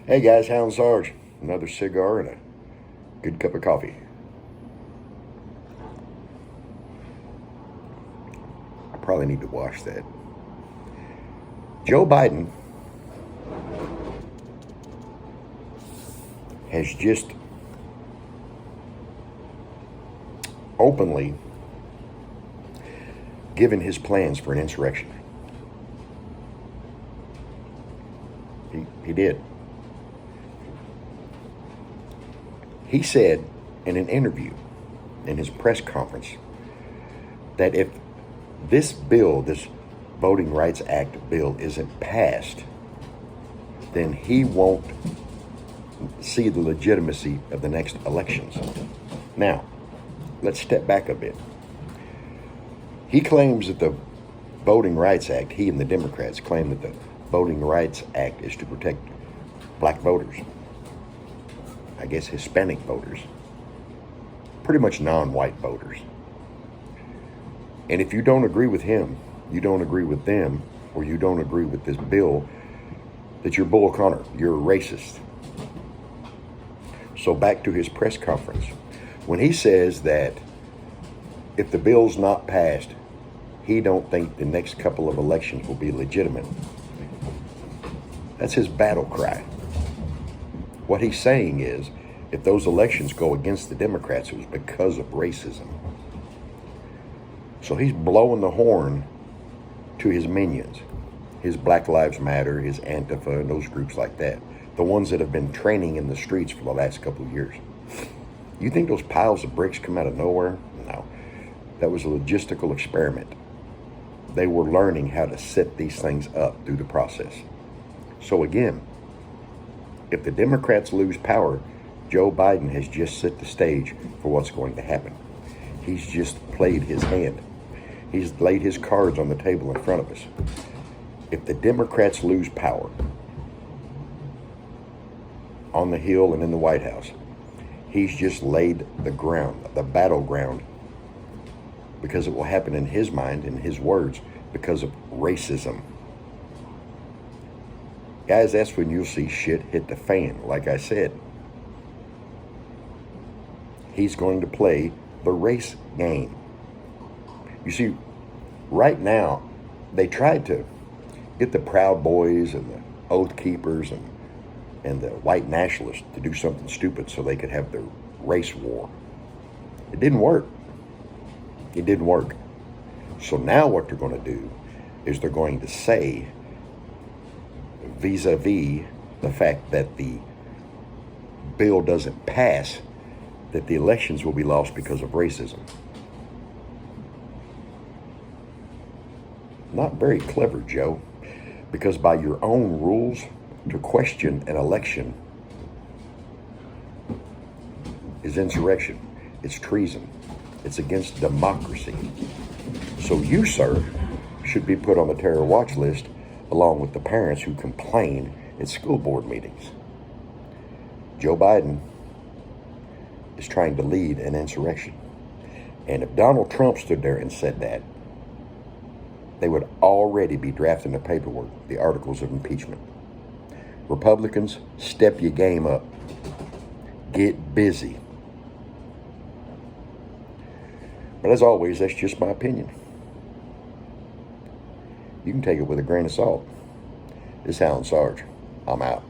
Hey guys, Hound Sarge. Another cigar and a good cup of coffee. I probably need to wash that. Joe Biden has just openly given his plans for an insurrection. He did. He said in an interview in his press conference that if this bill, this Voting Rights Act bill, isn't passed, then he won't see the legitimacy of the next elections. Now, let's step back a bit. He claims that the Voting Rights Act, he and the Democrats claim that the Voting Rights Act is to protect black voters. I guess Hispanic voters. Pretty much non-white voters. And if you don't agree with him, you don't agree with them, or you don't agree with this bill, that you're Bull Connor, you're a racist. So back to his press conference. When he says that if the bill's not passed, he don't think the next couple of elections will be legitimate. That's his battle cry. What he's saying is, if those elections go against the Democrats, it was because of racism. So he's blowing the horn to his minions, his Black Lives Matter, his Antifa, and those groups like that, the ones that have been training in the streets for the last couple of years. You think those piles of bricks come out of nowhere? No. That was a logistical experiment. They were learning how to set these things up through the process. So again, if the Democrats lose power, Joe Biden has just set the stage for what's going to happen. He's just played his hand. He's laid his cards on the table in front of us. If the Democrats lose power on the Hill and in the White House, he's just laid the ground, the battleground, because it will happen in his mind, in his words, because of racism. Guys, that's when you'll see shit hit the fan, like I said. He's going to play the race game. You see, right now, they tried to get the Proud Boys and the Oath Keepers and the white nationalists to do something stupid so they could have their race war. It didn't work. It didn't work. So now what they're going to do is they're going to say, vis-a-vis the fact that the bill doesn't pass, that the elections will be lost because of racism. Not very clever, Joe, because by your own rules, to question an election is insurrection. It's treason. It's against democracy. So you, sir, should be put on the terror watch list along with the parents who complain at school board meetings. Joe Biden is trying to lead an insurrection. And if Donald Trump stood there and said that, they would already be drafting the paperwork, the articles of impeachment. Republicans, step your game up. Get busy. But as always, that's just my opinion. You can take it with a grain of salt. This is Hound Sarge. I'm out.